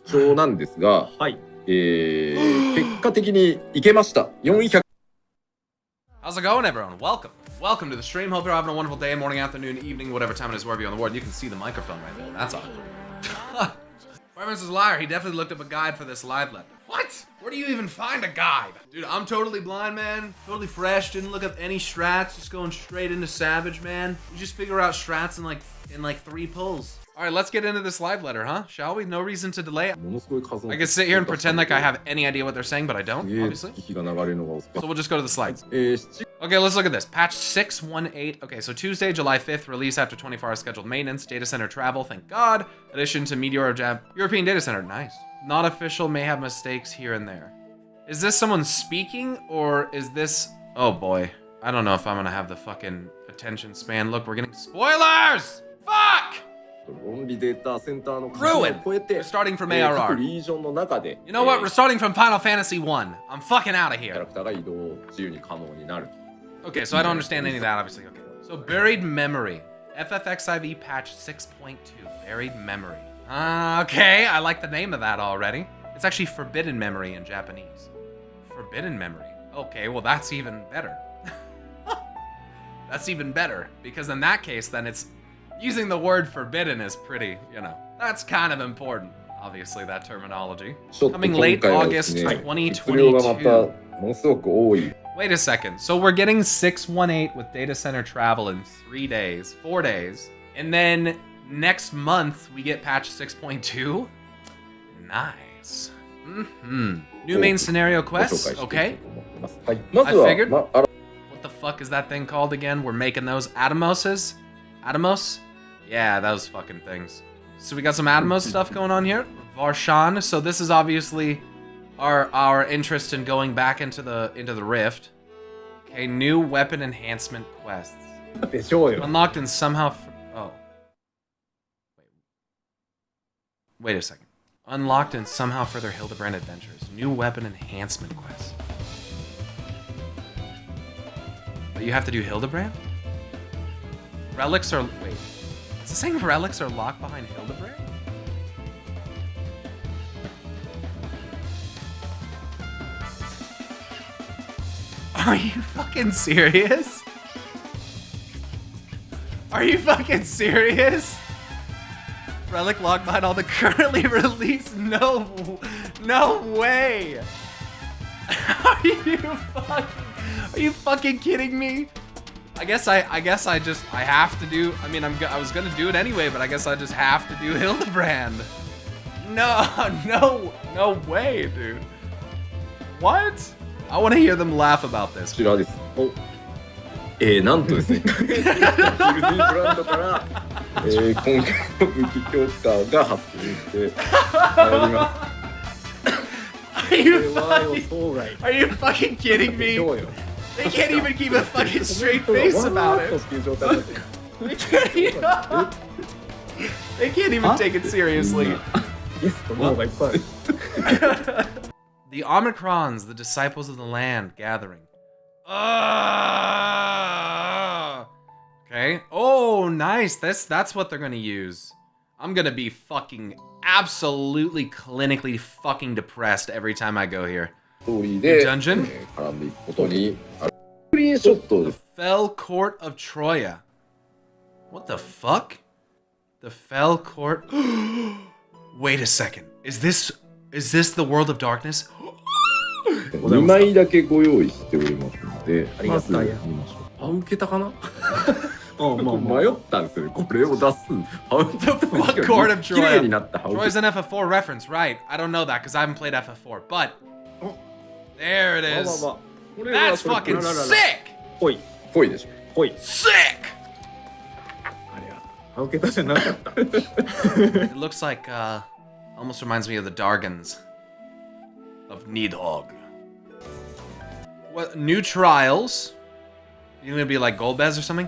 勝なんですが、はい。結果的にいけました。400。 How's it going, everyone? Welcome. Welcome to the stream. Hope you're having a wonderful day, morning, afternoon, evening, whatever time it is, wherever you're on the world. You can see the microphone right there. That's awkward. Pyromancer's a liar. He definitely looked up a guide for this live letter. What? Where do you even find a guide? Dude, I'm totally blind, man. Totally fresh. Didn't look up any strats. Just going straight into Savage, man. You just figure out strats in like 3 pulls. All right, let's get into this live letter, huh? Shall we? No reason to delay. I can sit here and pretend like I have any idea what they're saying, but I don't, obviously. So we'll just go to the slides. Okay, let's look at this. Patch 618. Okay, so Tuesday, July 5th, release after 24 hours scheduled maintenance. Data center travel, thank God. Addition to Meteor Jab. European data center, nice. Not official, may have mistakes here and there. Is this someone speaking, or is this... Oh boy. I don't know if I'm gonna have the fucking attention span. Look, we're getting spoilers! Fuck! Ruin! We're starting from ARR. You know what? We're starting from Final Fantasy 1. I'm fucking out of here. Okay, so I don't understand any of that, obviously. Okay. So, Buried Memory. FFXIV patch 6.2. Buried Memory. Okay, I like the name of that already. It's actually Forbidden Memory in Japanese. Forbidden Memory. Okay, well that's even better. That's even better, because in that case, then it's... Using the word forbidden is pretty, you know, that's kind of important. Obviously, that terminology. Coming late August 2022. Wait a second. So we're getting 618 with data center travel in 3 days, 4 days. And then next month, we get patch 6.2. Nice. New main scenario quests. Okay. I figured. What the fuck is that thing called again? We're making those Atomoses? Atomos? Yeah, those fucking things. So we got some Atomos stuff going on here. Varshan. So this is obviously our interest in going back into the Rift. Okay, new weapon enhancement quests. Unlocked and somehow... Oh. Wait a second. Unlocked and somehow further Hildebrand adventures. New weapon enhancement quests. But you have to do Hildebrand? Relics are... Wait. Is it saying relics are locked behind Hildebrand? Are you fucking serious? Are you fucking serious? Relic locked behind all the currently released? No way! Are you fucking kidding me? I guess I have to do, I mean, I was gonna do it anyway, but I guess I just have to do Hildebrand. No way, dude. What? I want to hear them laugh about this. なんとですね、ギルディブランドから、今回の武器強化が発生してまいります。Are you fucking kidding me? They can't even keep a fucking straight face about it. They can't even take it seriously. The Omicrons, the disciples of the land, gathering. Okay. Oh, nice. That's what they're gonna use. I'm gonna be fucking absolutely clinically fucking depressed every time I go here. Dungeon? The Fell Court of Troya. What the fuck? The Fell Court. Wait a second. Is this the World of Darkness? 2枚だけご用意しておりますので、まず見ましょう。受けたかな？迷ったんですよね。これを出す。The Fell Court of Troya. Troy's an FF4 reference, right? I don't know that because I haven't played FF4, but there it is. That's fucking sick! ぽいでしょ。Sick! あれや、歯受けたじゃなかった。 It looks like, almost reminds me of the Dargans of Nidhogg. What, new trials? You gonna be like Golbez or something?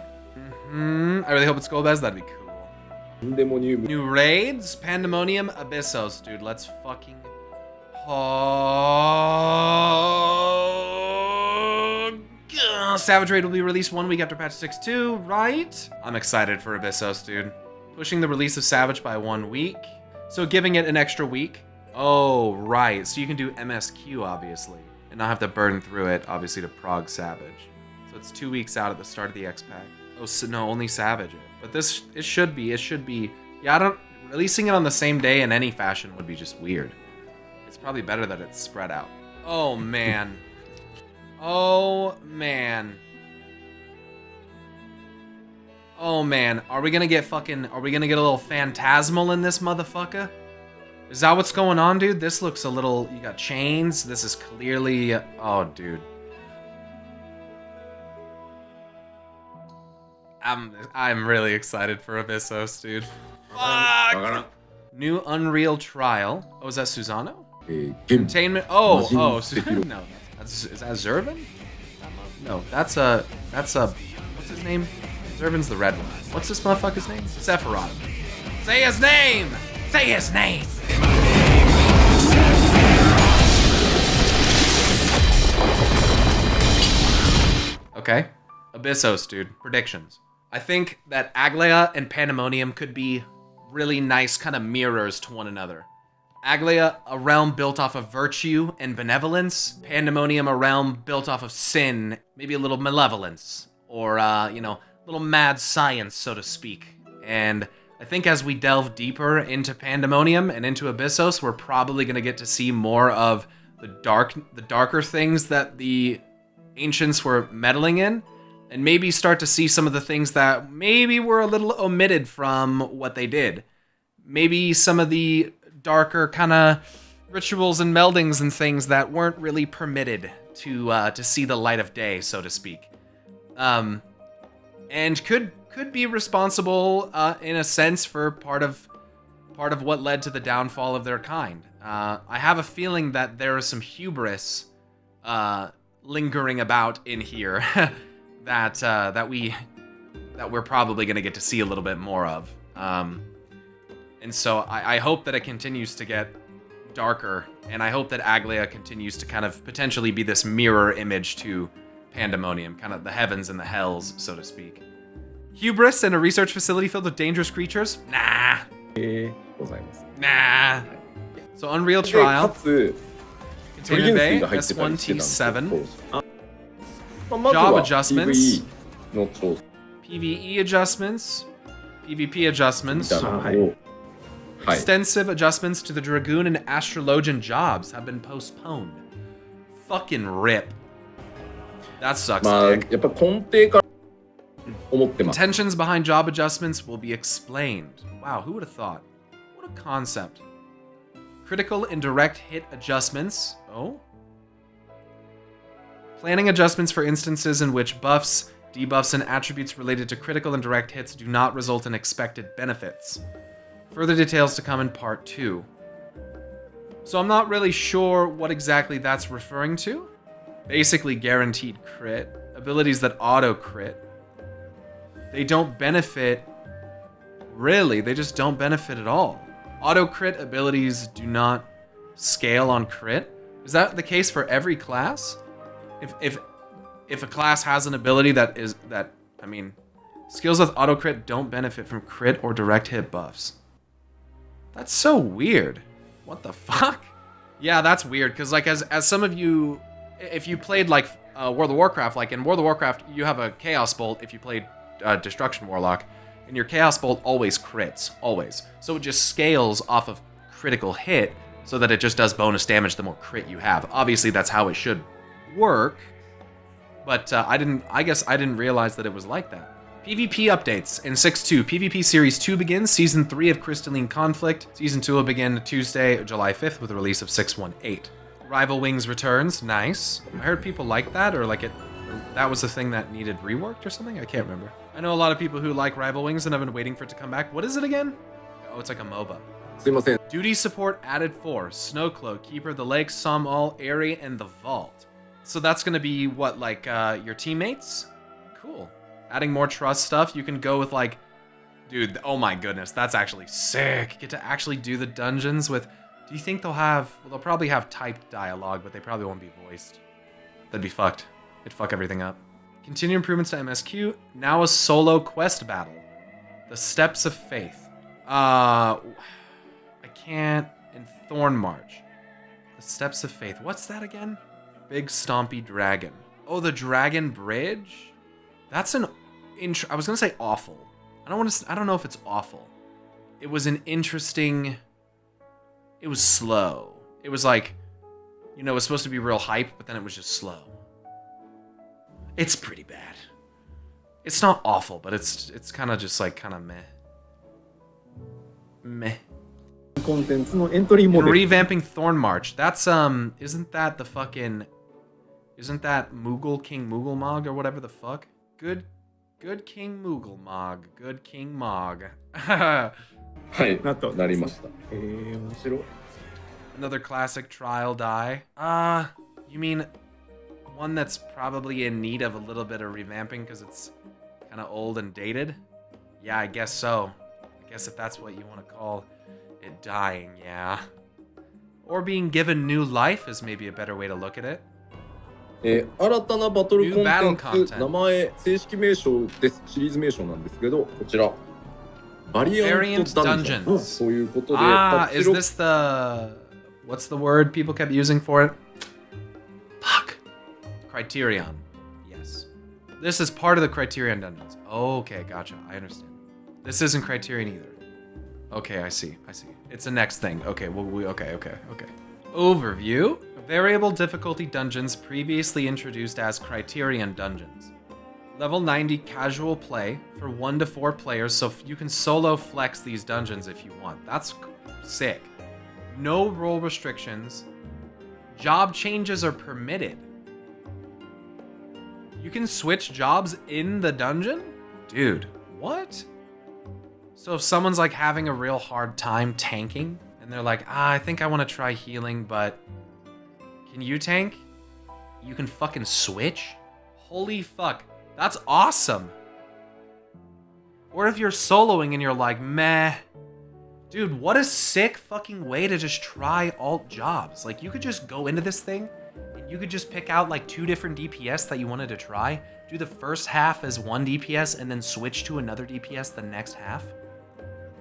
I really hope it's Golbez, that'd be cool. New raids? Pandemonium, Abyssos, dude, let's fucking... Savage Raid will be released 1 week after patch 6.2, right? I'm excited for Abyssos, dude. Pushing the release of Savage by 1 week. So giving it an extra week. Oh, right. So you can do MSQ, obviously, and not have to burn through it, obviously, to prog Savage. So it's 2 weeks out at the start of the X pack. Oh, so no, only Savage it. But this, it should be. Yeah, releasing it on the same day in any fashion would be just weird. It's probably better that it's spread out. Oh, man. Oh, man. Oh, man. Are we gonna get a little phantasmal in this motherfucker? Is that what's going on, dude? This looks a little... You got chains. This is clearly... Oh, dude. I'm really excited for Abyssos, dude. Fuck! New Unreal Trial. Oh, is that Susano? Containment... Oh, no. Is that Zervin? No, that's a... What's his name? Zervin's the red one. What's this motherfucker's name? Sephiroth. Say his name! Say his name! Okay. Abyssos, dude. Predictions. I think that Aglaia and Pandemonium could be really nice kind of mirrors to one another. Aglaia, a realm built off of virtue and benevolence. Pandemonium, a realm built off of sin, maybe a little malevolence. Or, little mad science, so to speak. And I think as we delve deeper into Pandemonium and into Abyssos, we're probably going to get to see more of the darker things that the ancients were meddling in, and maybe start to see some of the things that maybe were a little omitted from what they did. Maybe some of the darker kind of rituals and meldings and things that weren't really permitted to see the light of day, so to speak. And could be responsible in a sense for part of what led to the downfall of their kind. I have a feeling that there is some hubris lingering about in here that we're probably going to get to see a little bit more of. And so I hope that it continues to get darker, and I hope that Aglaia continues to kind of potentially be this mirror image to Pandemonium, kind of the heavens and the hells, so to speak. Hubris and a research facility filled with dangerous creatures? Nah. Nah. So Unreal Trial. Containment Bay, S1T7. Job adjustments. PvE adjustments. PvP adjustments. Extensive adjustments to the Dragoon and Astrologian jobs have been postponed. Fucking rip. That sucks, dick. Intentions behind job adjustments will be explained. Wow, who would have thought? What a concept. Critical and direct hit adjustments. Oh? Planning adjustments for instances in which buffs, debuffs, and attributes related to critical and direct hits do not result in expected benefits. Further details to come in part 2. So I'm not really sure what exactly that's referring to. Basically guaranteed crit. Abilities that auto crit. They don't benefit, really, they just don't benefit at all. Auto crit abilities do not scale on crit. Is that the case for every class? If a class has an ability skills with auto crit don't benefit from crit or direct hit buffs. That's so weird. What the fuck? Yeah, that's weird, because like as some of you, if you played like World of Warcraft, like in World of Warcraft, you have a Chaos Bolt if you played Destruction Warlock, and your Chaos Bolt always crits, always. So it just scales off of critical hit, so that it just does bonus damage the more crit you have. Obviously, that's how it should work, but I guess I didn't realize that it was like that. PvP updates. In 6.2, PvP Series 2 begins. Season 3 of Crystalline Conflict. Season 2 will begin Tuesday, July 5th, with the release of 6.18. Rival Wings returns. Nice. I heard people like that, or like it. That was the thing that needed reworked or something? I can't remember. I know a lot of people who like Rival Wings and have been waiting for it to come back. What is it again? Oh, it's like a MOBA. Duty support added 4. Snowcloak, Keeper of the Lake, Somal, Airy, and the Vault. So that's going to be what, like your teammates? Cool. Adding more trust stuff. You can go with like, dude, oh my goodness, that's actually sick. Get to actually do the dungeons with, do you think they'll have, well, they'll probably have typed dialogue, but they probably won't be voiced. That'd be fucked. It'd fuck everything up. Continue improvements to MSQ. Now a solo quest battle. The Steps of Faith. I can't and Thorn March. The Steps of Faith. What's that again? Big Stompy Dragon. Oh, the Dragon Bridge? That's an I was gonna say awful. I don't know if it's awful. It was an interesting. It was slow. It was like, you know, it was supposed to be real hype, but then it was just slow. It's pretty bad. It's not awful, but it's kind of just like kind of meh. Meh. コンテンツのエントリーモデル。 Revamping Thorn March. That's isn't that Moogle King Moogle Mog or whatever the fuck? Good King Moogle Mog. Good King Mog. はいなりました。面白い。 Another classic trial die. You mean one that's probably in need of a little bit of revamping because it's kind of old and dated? Yeah, I guess so. I guess if that's what you want to call it dying, yeah. Or being given new life is maybe a better way to look at it. 新たなバトルコン New battle テンツ content. 名前正式名称ですシリーズ名称なんですけどこちらバリアントダンジョン Variant Dungeons. ということで Is this the... What's the word people kept using for it? Fuck. Criterion. Yes. This is part of the Criterion Dungeons. Okay, gotcha. I understand. This isn't Criterion either. Okay, I see. It's the next thing. Okay, okay. Overview. Variable difficulty dungeons previously introduced as Criterion Dungeons. Level 90 casual play for 1 to 4 players, so you can solo flex these dungeons if you want. That's sick. No role restrictions. Job changes are permitted. You can switch jobs in the dungeon? Dude, what? So if someone's like having a real hard time tanking, and they're like, I think I want to try healing, but can you tank? You can fucking switch? Holy fuck. That's awesome. Or if you're soloing and you're like, meh. Dude, what a sick fucking way to just try alt jobs. Like, you could just go into this thing, and you could just pick out like 2 different DPS that you wanted to try, do the first half as 1 DPS, and then switch to another DPS the next half.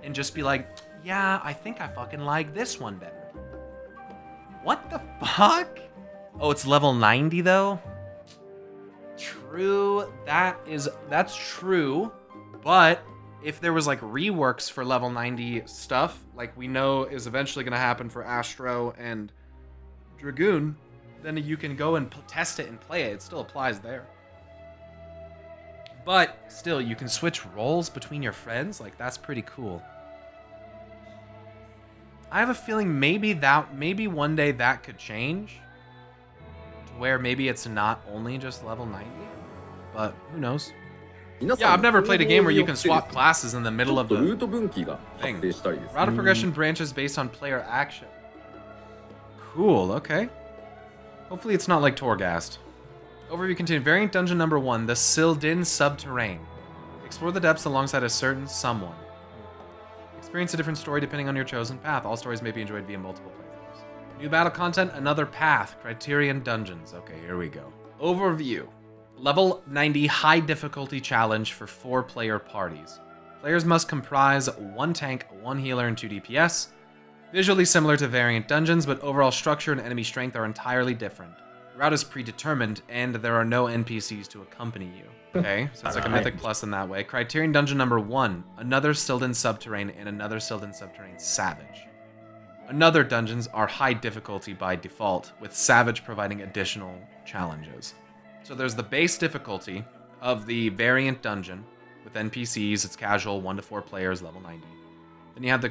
And just be like, yeah, I think I fucking like this one better. What the fuck? Oh, it's level 90 though? True, that's true, but if there was like reworks for level 90 stuff, like we know is eventually going to happen for Astro and Dragoon, then you can go and test it and play it. It still applies there. But still, you can switch roles between your friends. Like, that's pretty cool. I have a feeling maybe one day that could change to where maybe it's not only just level 90, but who knows? Yeah, I've never played a game where you can swap classes in the middle of the thing. Route of progression branches based on player action. Cool, okay. Hopefully it's not like Torghast. Overview continued. Variant dungeon number 1, the Sildin Subterrane. Explore the depths alongside a certain someone. Experience a different story depending on your chosen path. All stories may be enjoyed via multiple playthroughs. New battle content, another path. Criterion Dungeons. Okay, here we go. Overview. Level 90 high difficulty challenge for 4-player parties. Players must comprise 1 tank, 1 healer, and 2 DPS. Visually similar to Variant Dungeons, but overall structure and enemy strength are entirely different. Route is predetermined, and there are no NPCs to accompany you. Okay, so it's like a Mythic Plus in that way. Criterion Dungeon number 1, another Sildin Subterrane and another Sildin Subterrane Savage. Another dungeons are high difficulty by default, with Savage providing additional challenges. So there's the base difficulty of the Variant Dungeon, with NPCs, it's casual, 1 to 4 players, level 90. Then you have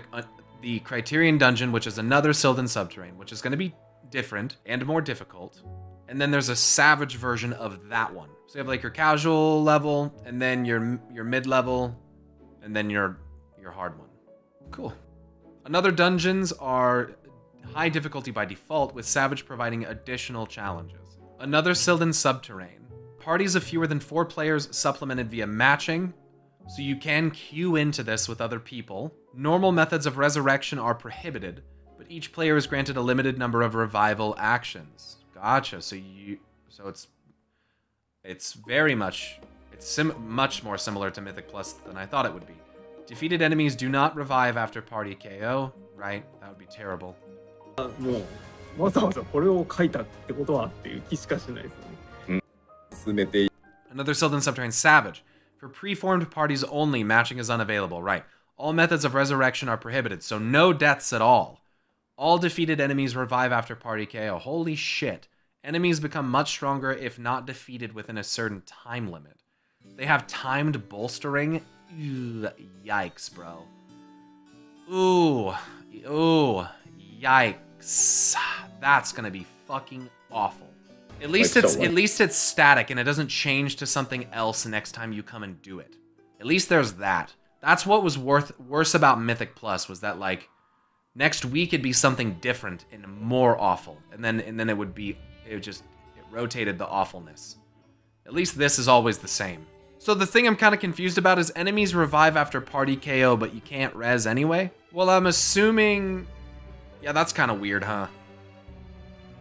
the Criterion Dungeon, which is another Sildin Subterrane, which is going to be different and more difficult. And then there's a Savage version of that one. So you have like your casual level, and then your mid-level, and then your hard one. Cool. Another dungeons are high difficulty by default, with Savage providing additional challenges. Another Sildin Subterrane. Parties of fewer than 4 players supplemented via matching, so you can queue into this with other people. Normal methods of resurrection are prohibited, but each player is granted a limited number of revival actions. Gotcha. So it's very much much more similar to Mythic Plus than I thought it would be. Defeated enemies do not revive after party KO. Right? That would be terrible. もうわざわざこれを書いたってことはっていう気しかしないですよね。進めて Another Sylvan subterranean Savage. For preformed parties only, matching is unavailable. Right. All methods of resurrection are prohibited, so no deaths at all. All defeated enemies revive after party KO. Holy shit. Enemies become much stronger if not defeated within a certain time limit. They have timed bolstering. Ew, yikes, bro. Ooh. Ooh. Yikes. That's gonna be fucking awful. At least it's static and it doesn't change to something else next time you come and do it. At least there's that. That's what was worse about Mythic Plus, was that like next week it'd be something different and more awful. And then it rotated the awfulness. At least this is always the same. So the thing I'm kind of confused about is enemies revive after party KO, but you can't res anyway? Well, I'm assuming... Yeah, that's kind of weird, huh?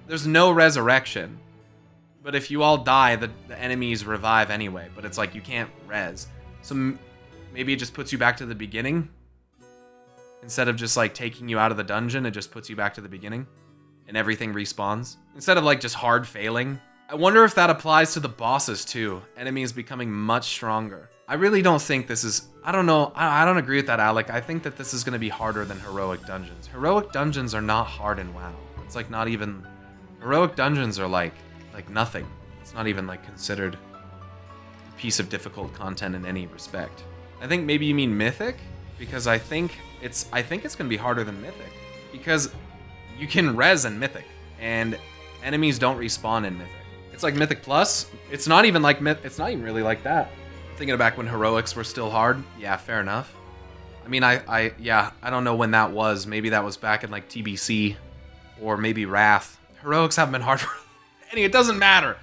There's no resurrection. But if you all die, the enemies revive anyway. But it's like you can't res. So maybe it just puts you back to the beginning? Instead of just like taking you out of the dungeon, it just puts you back to the beginning? And everything respawns? Instead of like just hard failing? I wonder if that applies to the bosses too. Enemies becoming much stronger. I really don't think this is... I don't know. I don't agree with that, Alec. I think that this is going to be harder than heroic dungeons. Heroic dungeons are not hard in WoW. It's like not even... Heroic dungeons are like nothing. It's not even like considered a piece of difficult content in any respect. I think maybe you mean Mythic, because I think it's gonna be harder than Mythic, because you can res in Mythic and enemies don't respawn in Mythic. It's like Mythic Plus. It's not even like it's not even really like that. Thinking of back when heroics were still hard. Yeah, fair enough. I mean, I don't know when that was. Maybe that was back in like TBC or maybe Wrath. Heroics haven't been hard for any. It doesn't matter.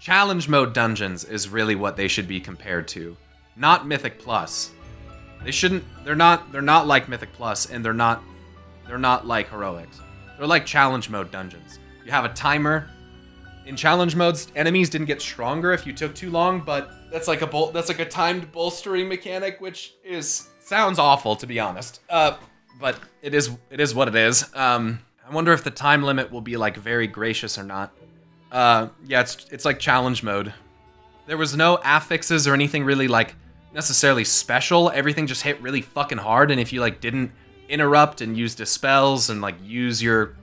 Challenge mode dungeons is really what they should be compared to, not Mythic Plus. They shouldn't. They're not like Mythic Plus, and they're not like heroics. They're like challenge mode dungeons. You have a timer. In challenge modes, enemies didn't get stronger if you took too long, but that's like a timed bolstering mechanic, which sounds awful, to be honest. But it is what it is. I wonder if the time limit will be like very gracious or not. Yeah, it's like challenge mode. There was no affixes or anything really like necessarily special. Everything just hit really fucking hard, and if you like didn't interrupt and use dispels and like use your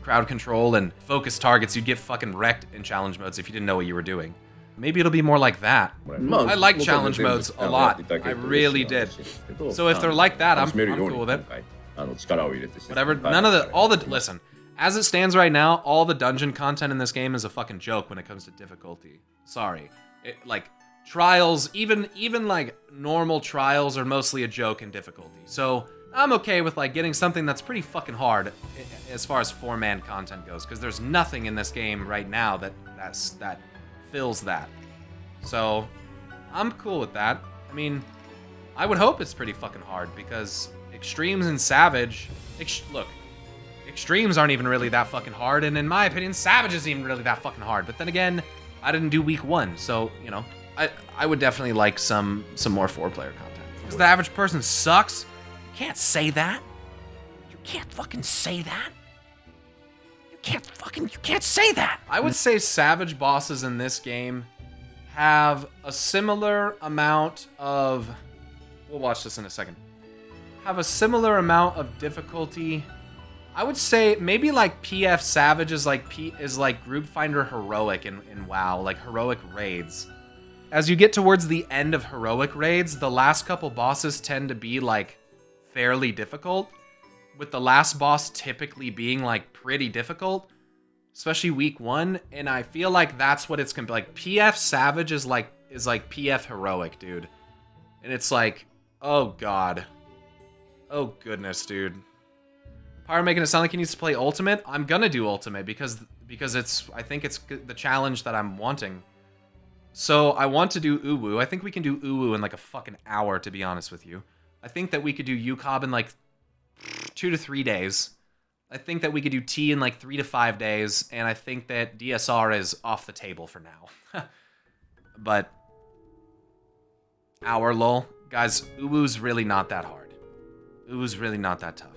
crowd control and focus targets, you'd get fucking wrecked in challenge modes if you didn't know what you were doing. Maybe it'll be more like that. I like challenge modes a lot. I really did. So if they're like that, I'm cool with it. Whatever. None of the listen. As it stands right now, all the dungeon content in this game is a fucking joke when it comes to difficulty. Sorry. Like trials, even like normal trials are mostly a joke in difficulty. So I'm okay with like getting something that's pretty fucking hard as far as 4-man content goes, because there's nothing in this game right now that fills that. So I'm cool with that. I mean, I would hope it's pretty fucking hard, because extremes and savage, look, extremes aren't even really that fucking hard, and in my opinion, savage isn't even really that fucking hard. But then again, I didn't do week 1, so you know, I would definitely like some more 4-player content. Because the average person sucks. You can't say that. You can't fucking say that. You can't say that. I would say savage bosses in this game have a similar amount of... We'll watch this in a second. Have a similar amount of difficulty. I would say maybe like PF Savage is like Group Finder Heroic in WoW, like heroic raids. As you get towards the end of heroic raids, the last couple bosses tend to be like fairly difficult, with the last boss typically being like pretty difficult, especially week 1. And I feel like that's what it's gonna be like. PF Savage is like PF Heroic, dude. And it's like, oh god. Oh goodness, dude. Pyro making it sound like he needs to play Ultimate. I'm gonna do Ultimate because I think it's the challenge that I'm wanting. So I want to do Uwu. I think we can do Uwu in like a fucking hour, to be honest with you. I think that we could do UCOB in like 2 to 3 days. I think that we could do T in like 3 to 5 days, and I think that DSR is off the table for now. But hour lol. Guys, Uwu's really not that hard. Uwu's really not that tough.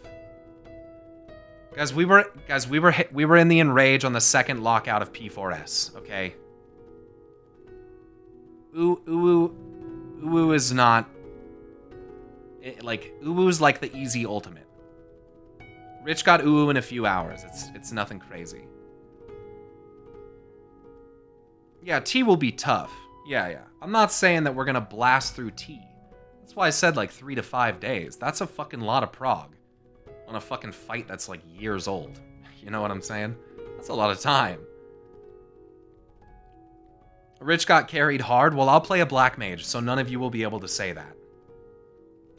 Guys, we were in the enrage on the second lockout of P4S, okay? Uwu is not... Uwu's like the easy ultimate. Rich got Uwu in a few hours. It's nothing crazy. Yeah, T will be tough. Yeah. I'm not saying that we're gonna blast through T. That's why I said like 3 to 5 days. That's a fucking lot of prog. On a fucking fight that's like years old. You know what I'm saying? That's a lot of time. Rich got carried hard. Well, I'll play a black mage, so none of you will be able to say that.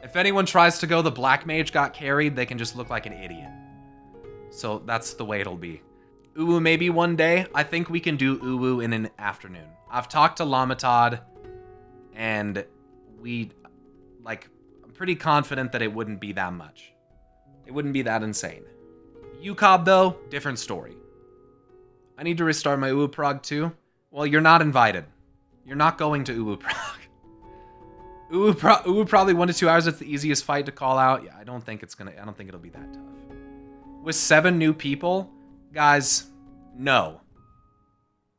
If anyone tries to go the black mage got carried, they can just look like an idiot. So that's the way it'll be. Uwu maybe one day. I think we can do Uwu in an afternoon. I've talked to Lamatod, and I'm pretty confident that it wouldn't be that much. It wouldn't be that insane. UCOB though, different story. I need to restart my Uwu prog too. Well, you're not invited. You're not going to Uwu prog. Uwu probably 1 to 2 hours. It's the easiest fight to call out. Yeah, I don't think it'll be that tough. With 7 new people, guys, no.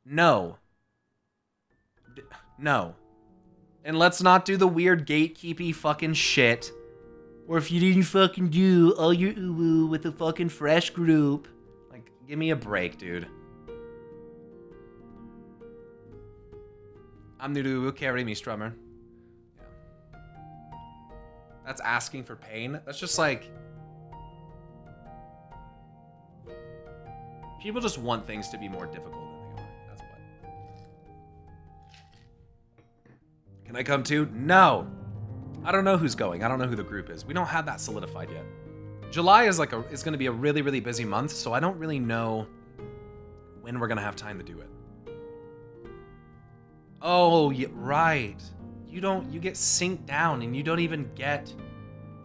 No. No. And let's not do the weird gatekeepy fucking shit. Or if you didn't fucking do all your Uwu with a fucking fresh group. Like, give me a break, dude. I'm new to Uwu, carry me, Strummer. Yeah. That's asking for pain. That's just like... People just want things to be more difficult than they are. That's what. Can I come too? No. I don't know who's going. I don't know who the group is. We don't have that solidified yet. July is going to be a really, really busy month, so I don't really know when we're going to have time to do it. Oh, yeah, right. You get synced down and you don't even get...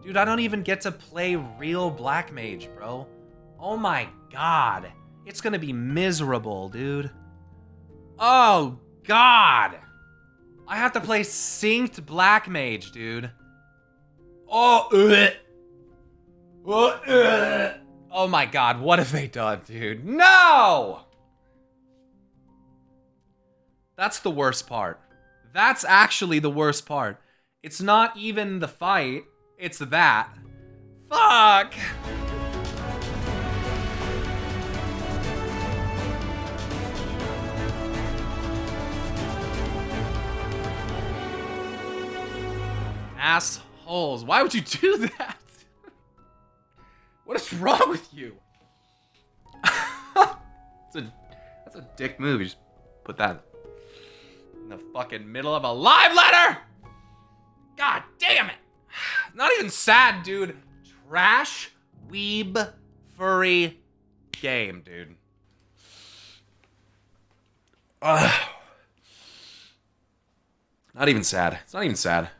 Dude, I don't even get to play real Black Mage, bro. Oh my god. It's gonna be miserable, dude. Oh, God. I have to play synced Black Mage, dude. Oh, oh my god, what have they done, dude? No! That's the worst part. That's actually the worst part. It's not even the fight, it's that. Fuck! Assholes. Why would you do that? What is wrong with you? That's a dick move. You just put that in the fucking middle of a live letter. God damn it. Not even sad, dude. Trash, weeb, furry game, dude. Ugh. Not even sad. It's not even sad.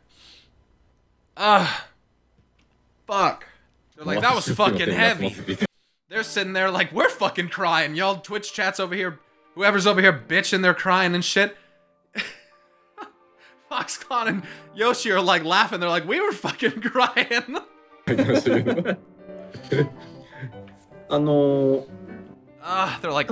Fuck. They're like, that was fucking heavy. They're sitting there like, we're fucking crying. Y'all Twitch chats over here, whoever's over here bitching, they're crying and shit. Foxconn and Yoshi are like laughing. They're like, we were fucking crying. They're like,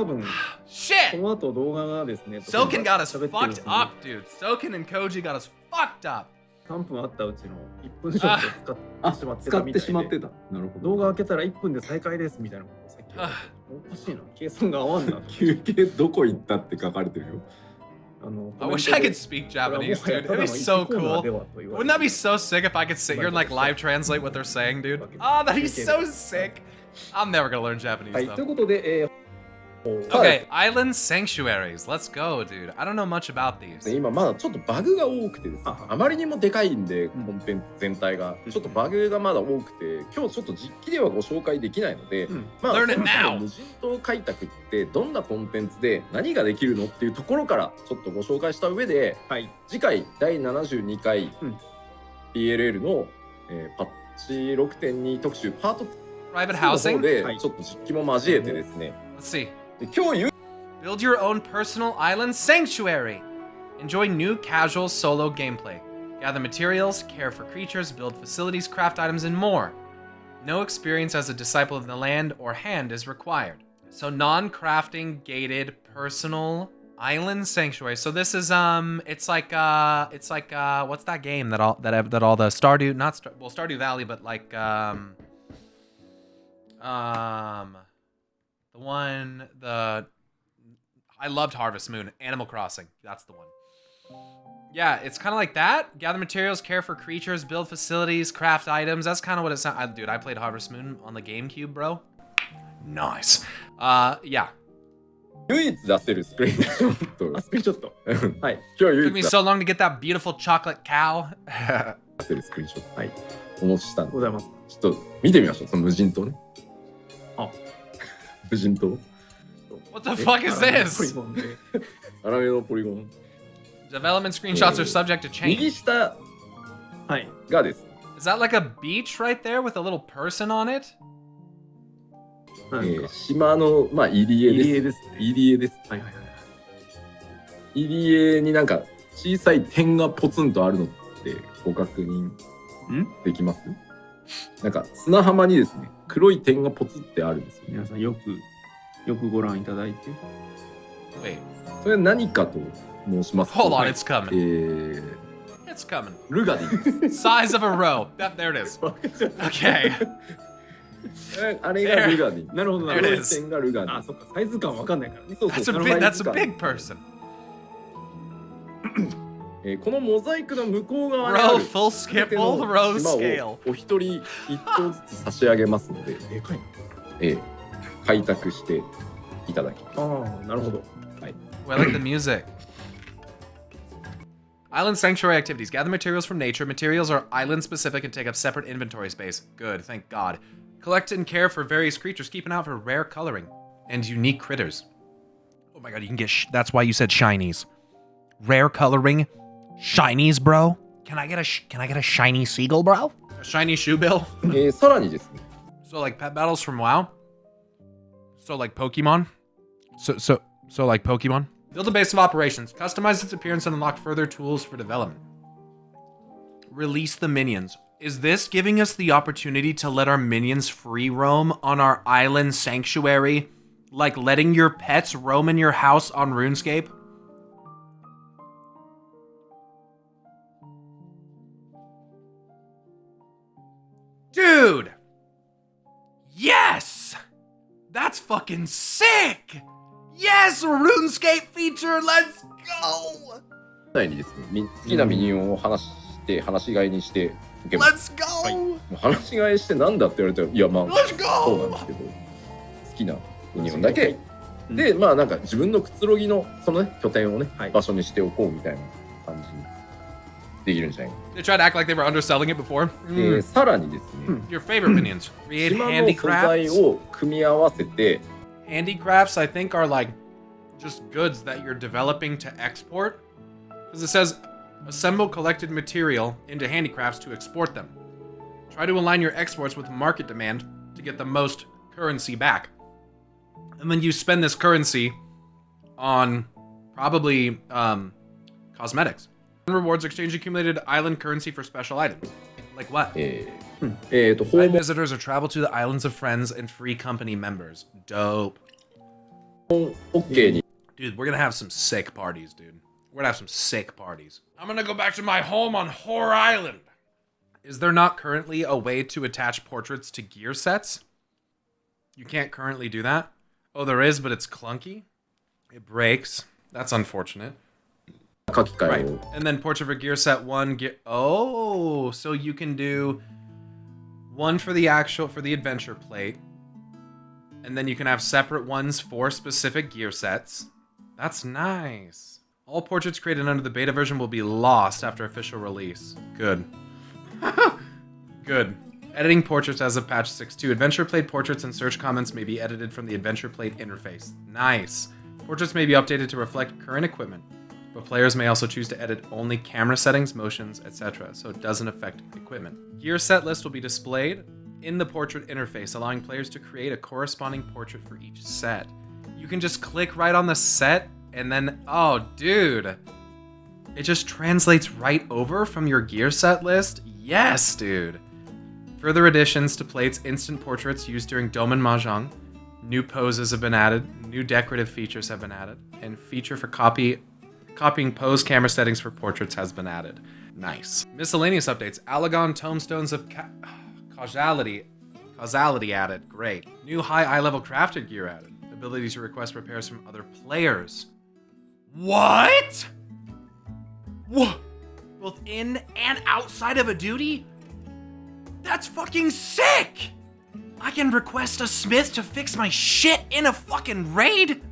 shit! Soken got us fucked up, dude. Soken and Koji got us fucked up. 3分あったうちの1分ちょっと使ってしまってたみたいで、なるほど。動画開けたら1分で再開ですみたいなことをさっき言っておかしいな、計算が合わんな。休憩どこ行ったって書かれてるよ。I wish I could speak Japanese, dude. It'd be so cool. Wouldn't that be so sick if I could sit here and like live translate what they're saying, dude? Oh, that'd be so sick. I'm never gonna learn Japanese はい、という though. ことで、Okay, Island Sanctuaries. Let's go, dude. I don't know much about these. 今まだちょっとバグが多くてですね、あまりにもでかいんでコンテンツ全体がちょっとバグがまだ多くて、今日ちょっと実機ではご紹介できないので、まあ Learn it そもそ now. も無人島開拓ってどんなコンテンツで何ができるのっていうところからちょっとご紹介した上で、はい、次回第72回 PLL の、パッチ 6.2 特集パート Private 2の方 housing? でちょっと実機も交えてですね、 Let's see. で今日 Build your own personal island sanctuary. Enjoy new casual solo gameplay. Gather materials, care for creatures, build facilities, craft items, and more. No experience as a disciple of the land or hand is required. So non-crafting gated personal island sanctuary. So this is it's like what's that game that all the Stardew, not Star, well, Stardew Valley, but like the one, I loved Harvest Moon, Animal Crossing. That's the one. Yeah, it's kind of like that. Gather materials, care for creatures, build facilities, craft items. That's kind of what it sounds. Dude, I played Harvest Moon on the GameCube, bro. Nice. Yeah. 唯一出せるスクリーンショット。あ、スクリーンショット。はい。今日唯 Took 一 me 出 so long to get that beautiful chocolate cow. せるスクリーンショット。はい。お持ちしたんで。ございます。ちょっと見てみましょう。その無人島ね。あ、無人島。 What the fuck is this? 粗めのポリゴン。 Development screenshots are subject to change. 右下はい。がですね。Is that like a beach right there with a little person on it? 島の、まあ、入り江です。入り江です。はいはいはい。入り江になんか小さい点がポツンとあるのってご確認できます？なんか砂浜にですね、黒い点がポツってあるんですよね。皆さんよくご覧いただいて。Wait. それは何かと申しますと。Hold on, it's coming. It's coming. ルガディです。Size of a row. There it is. Okay. あれがルガディ。なるほどなるほど。黒い点がルガディ。あ、そっか、サイズ感わかんないからね。そうそう。 That's a big person. このモザイクの向こう側にあ Row る full scale, full row 島 scale. をお一人一頭ずつ差し上げますので、でかい開拓していただきます。ああ、なるほど。はい。I like the music. Island sanctuary activities. Gather materials from nature. Materials are island specific and take up separate inventory space. Good, thank God. Collect and care for various creatures. Keep an eye out for rare coloring and unique critters. Oh my God, you can get. That's why you said shinies. Rare coloring, shinies, bro. Can I get a shiny seagull, bro? A shiny shoe bill. さらにですね。 So like pet battles from WoW. So like Pokemon. So like Pokemon. Build a base of operations. Customize its appearance and unlock further tools for development. Release the minions. Is this giving us the opportunity to let our minions free roam on our island sanctuary? Like letting your pets roam in your house on RuneScape? Dude! Yes! That's fucking sick! Yes! RuneScape feature! Let's go! 内にですね、好きなミニオンを話し飼いにして受けます。 Let's go! はい、もう話し飼いしてなんだって言われたら、いやまあ Let's go! そうなんですけど、好きなミニオンだけで、まあなんか自分のくつろぎのそのね拠点をね、場所にしておこうみたいな感じにできるんじゃないか。 They tried to act like they were underselling it before. さらにですね、 Your favorite minions. Create 島の素材 handicrafts. を組み合わせて、 Handicrafts, I think, are like just goods that you're developing to export. Because it says, assemble collected material into handicrafts to export them. Try to align your exports with market demand to get the most currency back. And then you spend this currency on probably cosmetics. Rewards exchange accumulated island currency for special items. Like what? Invite visitors or travel to the islands of friends and free company members. Dope. OK に Dude, we're gonna have some sick parties, dude. We're gonna have some sick parties. I'm gonna go back to my home on Whore Island. Is there not currently a way to attach portraits to gear sets? You can't currently do that? Oh, there is, but it's clunky. It breaks. That's unfortunate. 書き換 Right. えを And then portrait for gear set 1 gear. Oh, so you can do one for the adventure plate. And then you can have separate ones for specific gear sets. That's nice. All portraits created under the beta version will be lost after official release. Good. Good. Editing portraits as of patch 6.2. Adventure plate portraits and search comments may be edited from the adventure plate interface. Nice. Portraits may be updated to reflect current equipment, but players may also choose to edit only camera settings, motions, etc., so it doesn't affect equipment. Gear set list will be displayed in the portrait interface, allowing players to create a corresponding portrait for each set. You can just click right on the set and then, oh dude, it just translates right over from your gear set list. Yes, dude. Further additions to plates, instant portraits used during Doman Mahjong. New poses have been added. New decorative features have been added. And feature for copying pose camera settings for portraits has been added. Nice. Miscellaneous updates. Alagon tomestones of causality added. Great. New high eye level crafted gear added. Ability to request repairs from other players. What? What? Both in and outside of a duty? That's fucking sick! I can request a smith to fix my shit in a fucking raid?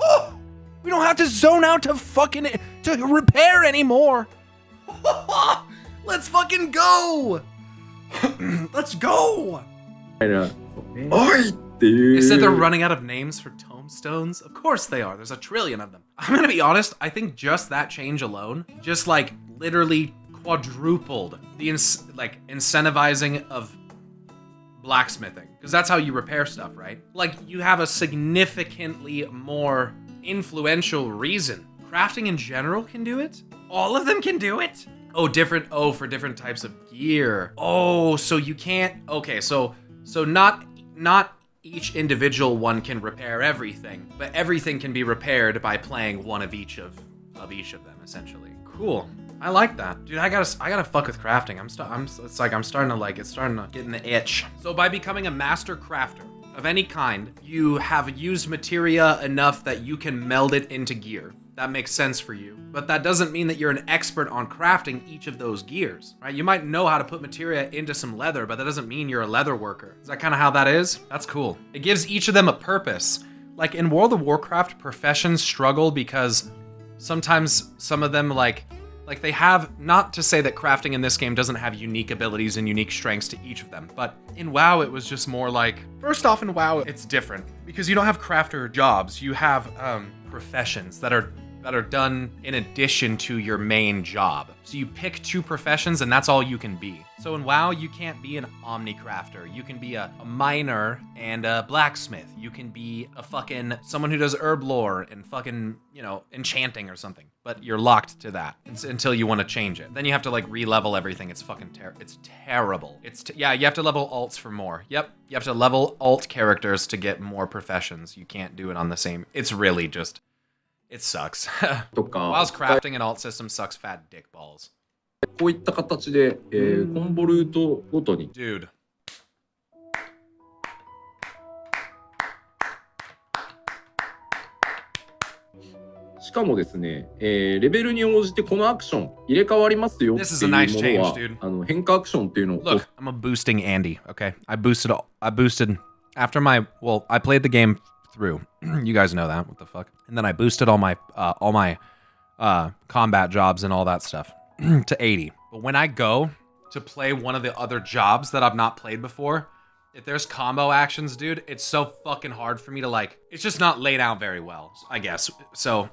Oh, we don't have to zone out to repair anymore. Let's fucking go! Let's go! They said they're running out of names for tomestones. Of course they are. There's a trillion of them. I'm gonna be honest. I think just that change alone, just like literally quadrupled the incentivizing of blacksmithing, because that's how you repair stuff, right? Like, you have a significantly more influential reason. Crafting in general can do it. All of them can do it. Oh, for different types of gear. Oh, so you can't. Okay, so not each individual one can repair everything, but everything can be repaired by playing one of each of them, essentially. Cool. I like that, dude. I gotta fuck with crafting. It's starting to get in the itch. So by becoming a master crafter of any kind, you have used materia enough that you can meld it into gear. That makes sense for you, but that doesn't mean that you're an expert on crafting each of those gears, right? You might know how to put materia into some leather, but that doesn't mean you're a leather worker. Is that kind of how that is? That's cool. It gives each of them a purpose. Like in World of Warcraft, professions struggle because sometimes some of them like they have, not to say that crafting in this game doesn't have unique abilities and unique strengths to each of them, but in WoW it was just more like, first off in WoW it's different because you don't have crafter jobs, you have professions that are done in addition to your main job. So you pick two professions and that's all you can be. So in WoW, you can't be an omni-crafter. You can be a miner and a blacksmith. You can be a fucking someone who does herb lore and fucking, enchanting or something. But you're locked to that until you want to change it. Then you have to like re-level everything. It's fucking it's terrible. Yeah, you have to level alts for more. Yep, you have to level alt characters to get more professions. You can't do it on the same. It's really just, it sucks. WoW's crafting and alt system sucks fat dick balls. こういった形で、コンボルートごとに Dude. しかもですね、レベルに応じてこのアクション入れ替わりますよっていう This is a nice も change, の dude. は変化アクションっていうのを Look, I'm a boosting Andy, okay? I boosted after I played the game through. You guys know that, what the fuck? And then I boosted all my combat jobs and all that stuff to 80. But when I go to play one of the other jobs that I've not played before, if there's combo actions, dude, it's so fucking hard for me to it's just not laid out very well, I guess. So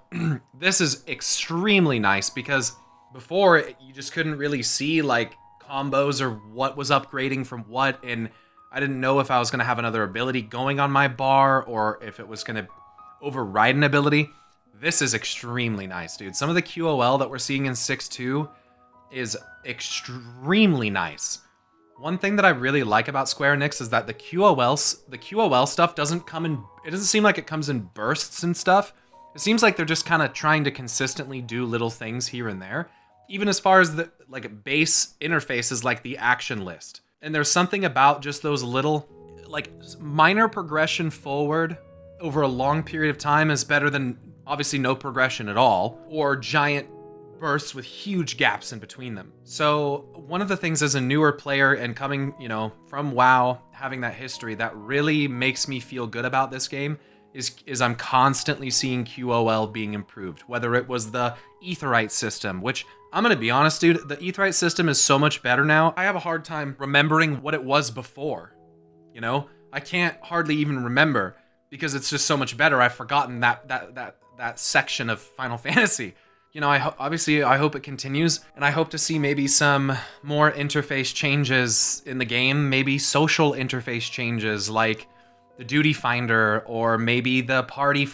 this is extremely nice because before you just couldn't really see combos or what was upgrading from what, and I didn't know if I was gonna have another ability going on my bar or if it was gonna override an ability. This is extremely nice, dude. Some of the QoL that we're seeing in 6.2 is extremely nice. One thing that I really like about Square Enix is that the QoL stuff doesn't seem like it comes in bursts and stuff. It seems like they're just kind of trying to consistently do little things here and there, even as far as the base interfaces like the action list. And there's something about just those little minor progression forward over a long period of time is better than obviously no progression at all, or giant bursts with huge gaps in between them. So one of the things as a newer player and coming, from WoW, having that history, that really makes me feel good about this game is I'm constantly seeing QoL being improved, whether it was the Aetherite system, which I'm gonna be honest, dude, the Aetherite system is so much better now. I have a hard time remembering what it was before, I can't hardly even remember because it's just so much better. I've forgotten that section of Final Fantasy. I hope it continues, and I hope to see maybe some more interface changes in the game, maybe social interface changes, like the duty finder, or maybe the party,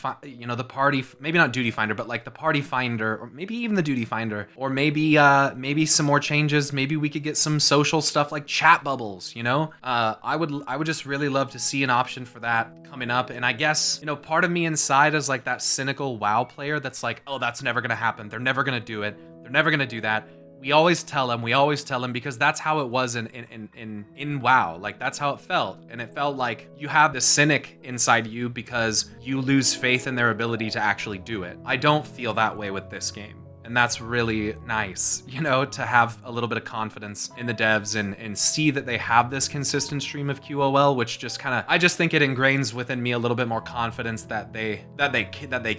maybe not duty finder, but like the party finder, or maybe even the duty finder, or maybe some more changes. Maybe we could get some social stuff like chat bubbles, you know? I would just really love to see an option for that coming up. And I guess, you know, part of me inside is like that cynical WoW player that's like, oh, that's never gonna happen. They're never gonna do it. They're never gonna do that. We always tell them because that's how it was in WoW. Like, that's how it felt. And it felt like you have the cynic inside you because you lose faith in their ability to actually do it. I don't feel that way with this game. And that's really nice, you know, to have a little bit of confidence in the devs and see that they have this consistent stream of QoL, which just kind of, I just think it ingrains within me a little bit more confidence that they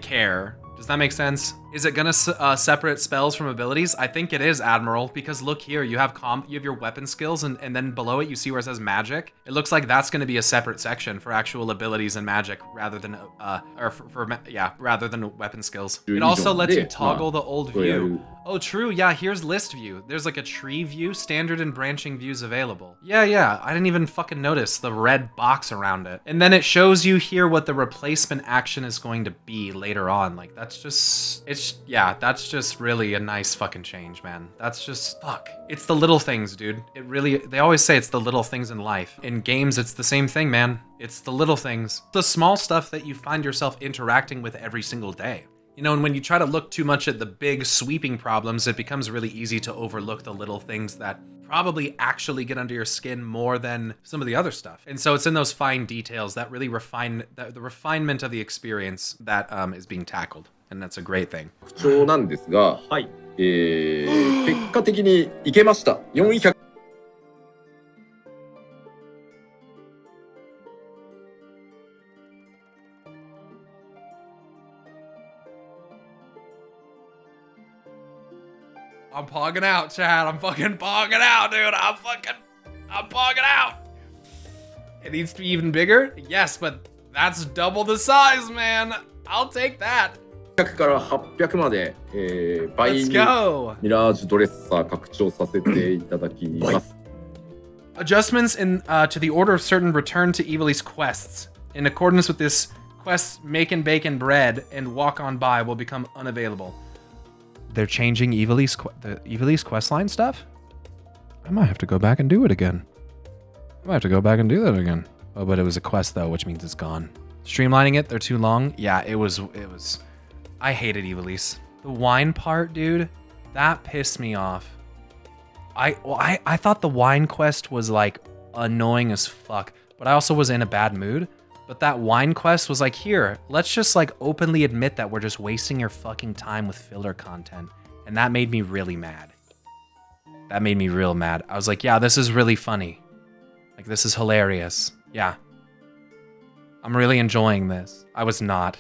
care. Does that make sense? Is it gonna separate spells from abilities? I think it is, Admiral, because look here, you have your weapon skills, and then below it you see where it says magic. It looks like that's gonna be a separate section for actual abilities and magic rather than rather than weapon skills. It also lets you toggle the old view. Oh, true. Yeah, here's list view. There's like a tree view, standard and branching views available. Yeah, I didn't even fucking notice the red box around it. And then it shows you here what the replacement action is going to be later on. Like, that's just really a nice fucking change, man. That's just, fuck. It's the little things, dude. It really, they always say it's the little things in life. In games, it's the same thing, man. It's the little things. The small stuff that you find yourself interacting with every single day. You know, and when you try to look too much at the big sweeping problems, it becomes really easy to overlook the little things that probably actually get under your skin more than some of the other stuff. And so it's in those fine details that really refine the refinement of the experience that is being tackled. And that's a great thing. 特徴なんですが、はい。結果的にいけました。400。I'm pogging out, Chad. I'm fucking pogging out, dude. I'm pogging out. It needs to be even bigger? Yes, but that's double the size, man. I'll take that. 100から800まで、倍にミラージュドレッサー拡張させていただきます。Adjustments to the order of certain return to Evilise quests. In accordance with this, quests Make and Bake and Bread and Walk on By will become unavailable. They're changing the Evilise questline stuff? I might have to go back and do it again. I might have to go back and do that again. Oh, but it was a quest though, which means it's gone. Streamlining it, they're too long. Yeah, it was. I hated Evilise. The wine part, dude, that pissed me off. I thought the wine quest was like annoying as fuck, but I also was in a bad mood. But that wine quest was like, here, let's just like openly admit that we're just wasting your fucking time with filler content. And that made me really mad. That made me real mad. I was like, yeah, this is really funny. Like, this is hilarious. Yeah. I'm really enjoying this. I was not.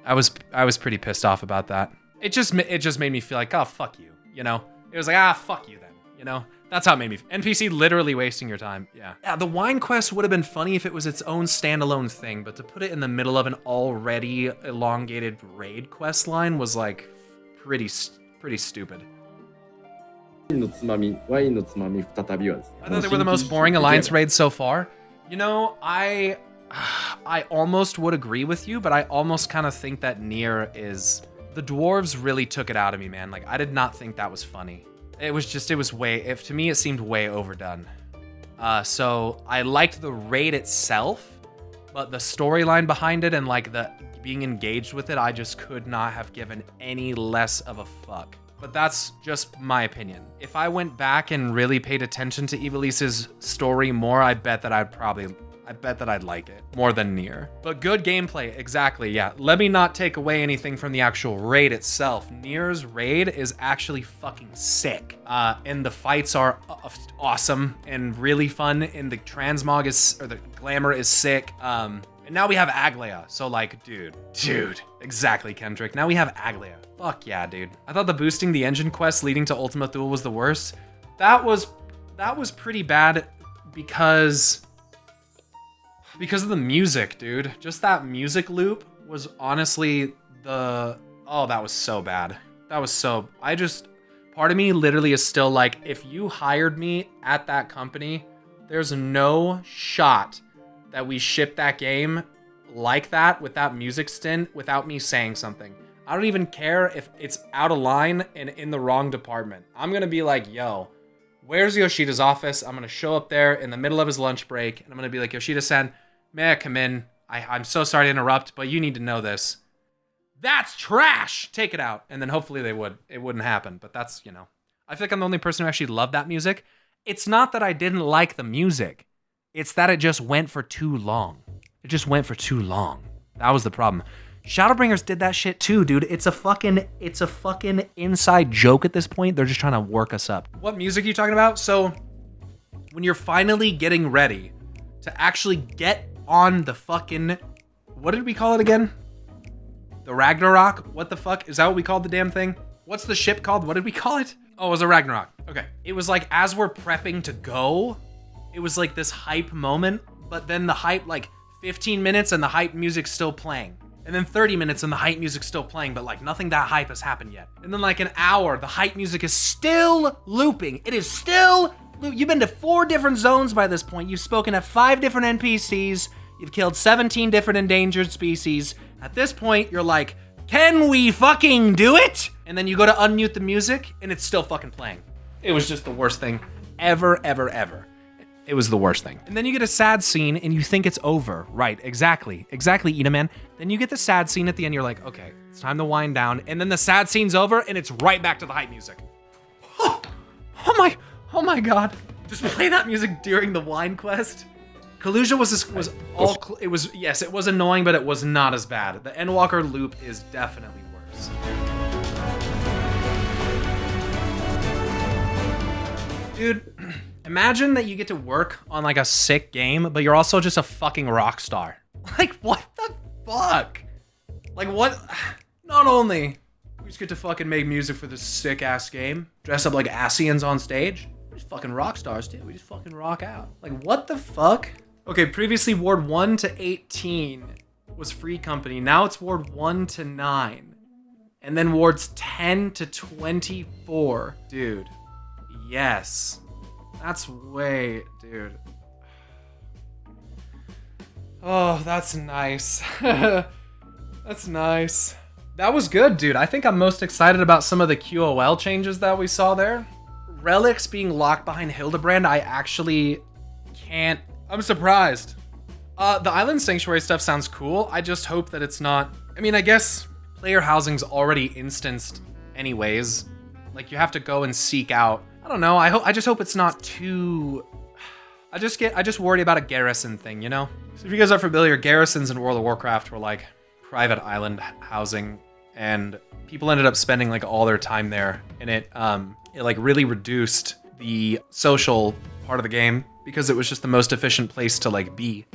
I was pretty pissed off about that. It just made me feel like, oh, fuck you, you know? It was like, ah, fuck you then, you know? That's how it made me feel. NPC literally wasting your time, yeah. Yeah, the wine quest would have been funny if it was its own standalone thing, but to put it in the middle of an already elongated raid quest line was like pretty stupid. I thought they were the most boring alliance raids so far. You know, I almost would agree with you, but I almost kind of think that Nier is... The dwarves really took it out of me, man. Like, I did not think that was funny. To me, it seemed way overdone. So I liked the raid itself, but the storyline behind it and like the being engaged with it, I just could not have given any less of a fuck. But that's just my opinion. If I went back and really paid attention to Evilise's story more, I bet that I'd like it more than Nier. But good gameplay, exactly, yeah. Let me not take away anything from the actual raid itself. Nier's raid is actually fucking sick. And the fights are awesome and really fun, and the transmog the glamour is sick. And now we have Aglaia, so like, dude, exactly, Kendrick. Now we have Aglaia. Fuck yeah, dude. I thought the boosting the engine quest leading to Ultima Thule was the worst. That was pretty bad because of the music, dude. Just that music loop was honestly that was so bad. Part of me literally is still like, if you hired me at that company, there's no shot that we ship that game like that with that music stint without me saying something. I don't even care if it's out of line and in the wrong department. I'm gonna be like, yo, where's Yoshida's office? I'm gonna show up there in the middle of his lunch break, and I'm gonna be like, Yoshida-san, may I come in? I'm so sorry to interrupt, but you need to know this. That's trash! Take it out. And then hopefully they would. It wouldn't happen, but that's, you know. I feel like I'm the only person who actually loved that music. It's not that I didn't like the music. It's that it just went for too long. It just went for too long. That was the problem. Shadowbringers did that shit too, dude. It's a fucking inside joke at this point. They're just trying to work us up. What music are you talking about? So when you're finally getting ready to actually get on the fucking, what did we call it again? The Ragnarok? What the fuck? Is that what we called the damn thing? What's the ship called? What did we call it? Oh, it was a Ragnarok. Okay. It was like, as we're prepping to go, it was like this hype moment, but then the hype, like 15 minutes and the hype music's still playing. And then 30 minutes and the hype music's still playing, but like nothing that hype has happened yet. And then like an hour, the hype music is still looping. It is still, you've been to 4 different zones by this point. You've spoken to 5 different NPCs. You've killed 17 different endangered species. At this point, you're like, can we fucking do it? And then you go to unmute the music and it's still fucking playing. It was just the worst thing ever, ever, ever. It was the worst thing. And then you get a sad scene and you think it's over. Right, exactly, Itaman. Then you get the sad scene at the end, you're like, okay, it's time to wind down. And then the sad scene's over and it's right back to the hype music. Oh my God. Just play that music during the wine quest. Kaluja it was annoying, but it was not as bad. The Endwalker loop is definitely worse. Dude, imagine that you get to work on like a sick game, but you're also just a fucking rock star. Like, what the fuck? Like, what? Not only we just get to fucking make music for this sick ass game, dress up like Asians on stage, we're just fucking rock stars too. We just fucking rock out. Like, what the fuck? Okay, previously Ward 1 to 18 was Free Company. Now it's Ward 1 to 9. And then Wards 10 to 24. Dude. Yes. That's way, dude. Oh, that's nice. That's nice. That was good, dude. I think I'm most excited about some of the QoL changes that we saw there. Relics being locked behind Hildebrand, I actually can't. I'm surprised. The Island Sanctuary stuff sounds cool. I just hope that it's not. I mean, I guess player housing's already instanced anyways. Like, you have to go and seek out. I don't know. I just hope it's not too. I just worry about a garrison thing, you know? So if you guys are familiar, garrisons in World of Warcraft were like private island housing, and people ended up spending like all their time there, and it like really reduced the social part of the game because it was just the most efficient place to like be.